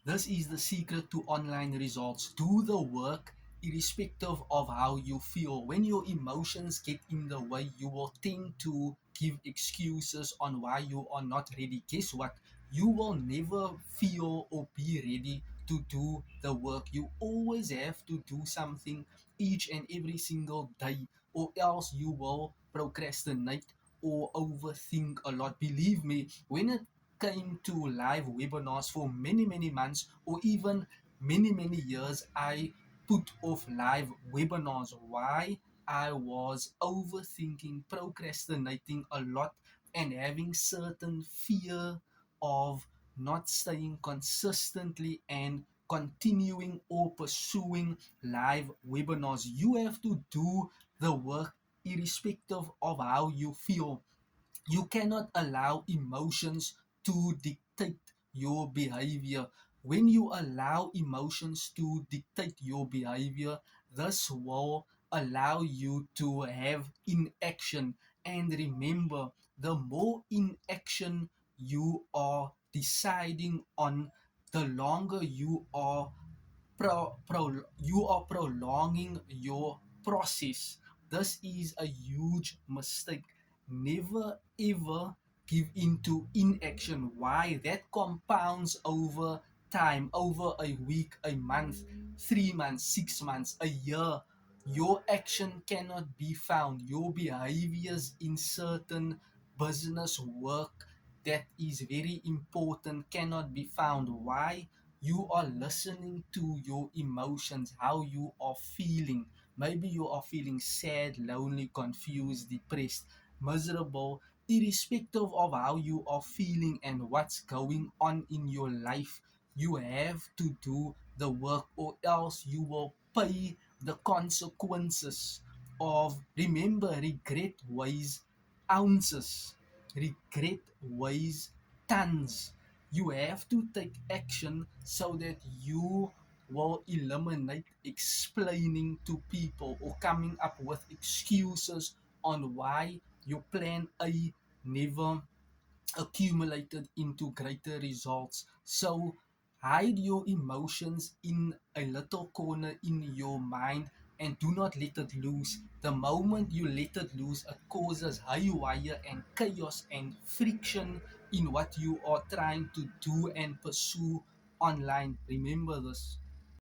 This is the secret to online results. Do the work irrespective of how you feel. When your emotions get in the way, you will tend to give excuses on why you are not ready. Guess what? You will never feel or be ready to do the work. You always have to do something each and every single day, or else you will procrastinate or overthink a lot. Believe me, when it came to live webinars for many, many months or even many, many years, I put off live webinars. Why? I was overthinking, procrastinating a lot, and having certain fear of not staying consistently and continuing or pursuing live webinars. You have to do the work irrespective of how you feel. You cannot allow emotions to dictate your behavior. When you allow emotions to dictate your behavior, this will allow you to have inaction. And remember, the more inaction you are deciding on, the longer you are prolonging your process. This is a huge mistake. Never ever give into inaction. Why? That compounds over time, over a week, a month, 3 months, 6 months, a year. Your action cannot be found. Your behaviors in certain business work that is very important cannot be found. Why? You are listening to your emotions, how you are feeling. Maybe you are feeling sad, lonely, confused, depressed, miserable. Irrespective of how you are feeling and what's going on in your life, you have to do the work, or else you will pay the consequences of. Remember, regret weighs ounces, regret weighs tons. You have to take action so that you will eliminate explaining to people or coming up with excuses on why your plan A never accumulated into greater results. So hide your emotions in a little corner in your mind and do not let it loose. The moment you let it loose, it causes haywire and chaos and friction in what you are trying to do and pursue online. Remember this.